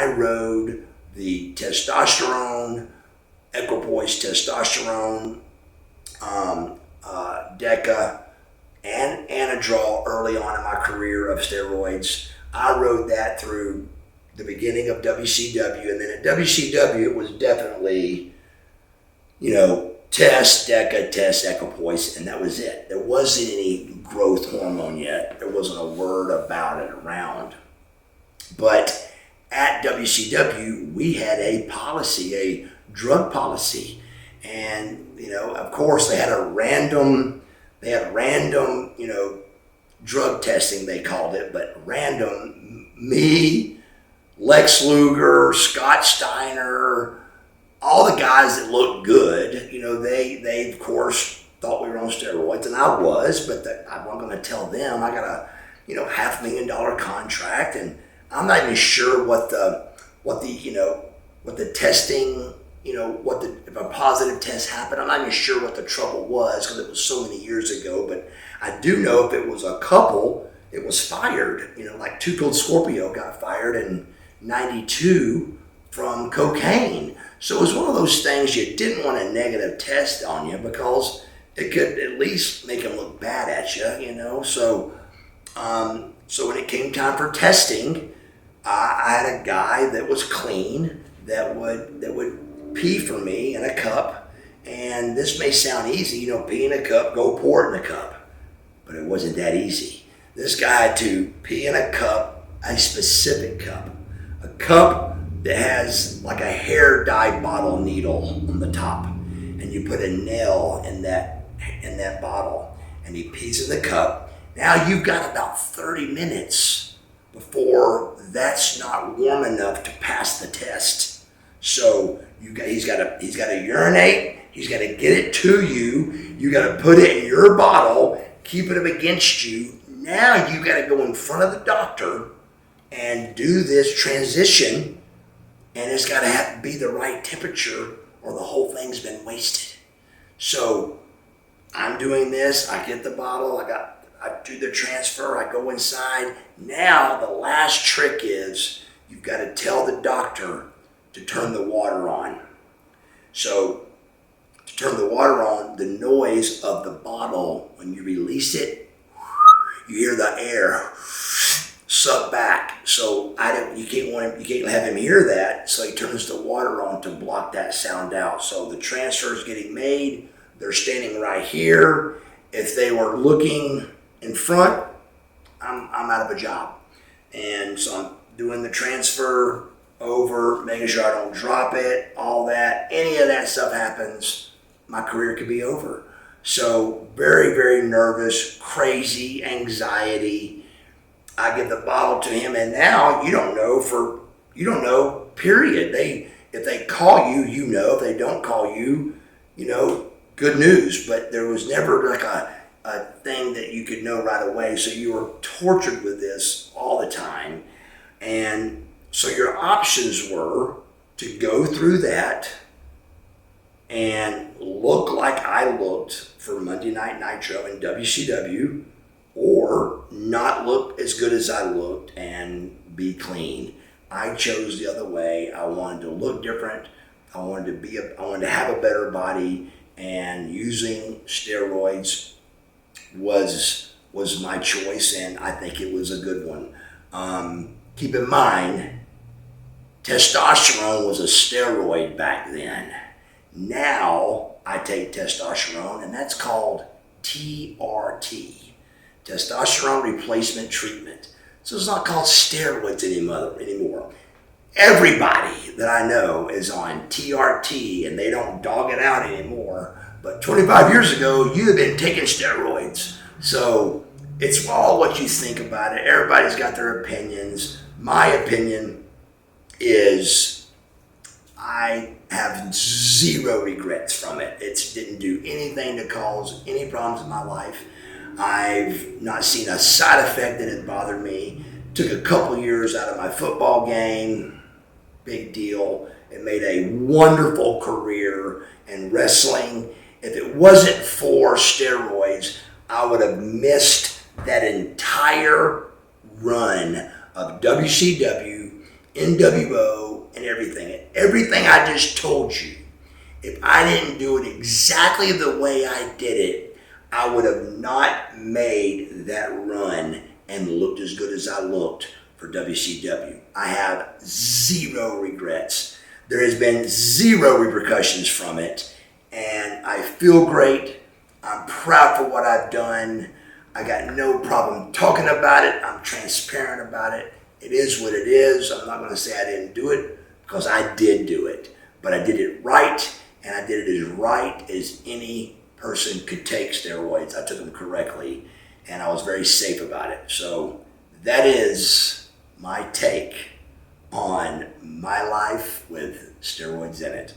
I rode the testosterone, equipoise testosterone, Deca, and Anadrol early on in my career of steroids. I rode that through the beginning of WCW, and then at WCW it was definitely, test, Deca, test, equipoise, and that was it. There wasn't any growth hormone yet. There wasn't a word about it around. But at WCW, we had a policy, a drug policy. And, of course, they had random, drug testing, they called it, but random. Me, Lex Luger, Scott Steiner, all the guys that looked good, they of course thought we were on steroids, and I was, but I wasn't going to tell them. I got a, $500,000 contract, and I'm not even sure what the testing, if a positive test happened. I'm not even sure what the trouble was because it was so many years ago, but I do know if it was a couple, it was fired. Like Two Cold Scorpio got fired in '92 from cocaine. So it was one of those things you didn't want a negative test on you because it could at least make them look bad at you, So when it came time for testing, I had a guy that was clean that would pee for me in a cup. And this may sound easy, pee in a cup, go pour it in a cup. But it wasn't that easy. This guy had to pee in a cup, a specific cup. A cup that has like a hair dye bottle needle on the top. And you put a nail in that bottle. And he pees in the cup. Now you've got about 30 minutes before that's not warm enough to pass the test. So he's got to urinate. He's got to get it to you. You got to put it in your bottle, keep it up against you. Now you got to go in front of the doctor and do this transition, and it's got to have to be the right temperature, or the whole thing's been wasted. So I'm doing this. I get the bottle. I do the transfer. I go inside. Now the last trick is you've got to tell the doctor to turn the water on. So to turn the water on, the noise of the bottle, when you release it, you hear the air suck back. So you can't have him hear that. So he turns the water on to block that sound out. So the transfer is getting made. They're standing right here. If they were looking in front, I'm out of a job. And so I'm doing the transfer over, making sure I don't drop it, all that. Any of that stuff happens, my career could be over. So very, very nervous, crazy, anxiety. I give the bottle to him, and now you don't know, period. If they call you, if they don't call you, good news. But there was never like a thing that you could know right away. So you were tortured with this all the time. And so your options were to go through that and look like I looked for Monday Night Nitro in WCW, or not look as good as I looked and be clean. I chose the other way. I wanted to look different. I wanted to have a better body, and using steroids was my choice, and I think it was a good one. Keep in mind, testosterone was a steroid back then. Now I take testosterone, and that's called TRT, testosterone replacement treatment. So it's not called steroids anymore. Everybody that I know is on TRT, and they don't dog it out anymore. But 25 years ago, you'd have been taking steroids. So it's all what you think about it. Everybody's got their opinions. My opinion is I have zero regrets from it. It didn't do anything to cause any problems in my life. I've not seen a side effect that had bothered me. Took a couple years out of my football game. Big deal. It made a wonderful career in wrestling. If it wasn't for steroids, I would have missed that entire run of WCW NWO, and everything. And everything I just told you, if I didn't do it exactly the way I did it, I would have not made that run and looked as good as I looked for WCW. I have zero regrets. There has been zero repercussions from it, and I feel great. I'm proud for what I've done. I got no problem talking about it. I'm transparent about it. It is what it is. I'm not going to say I didn't do it, because I did do it. But I did it right, and I did it as right as any person could take steroids. I took them correctly, and I was very safe about it. So that is my take on my life with steroids in it.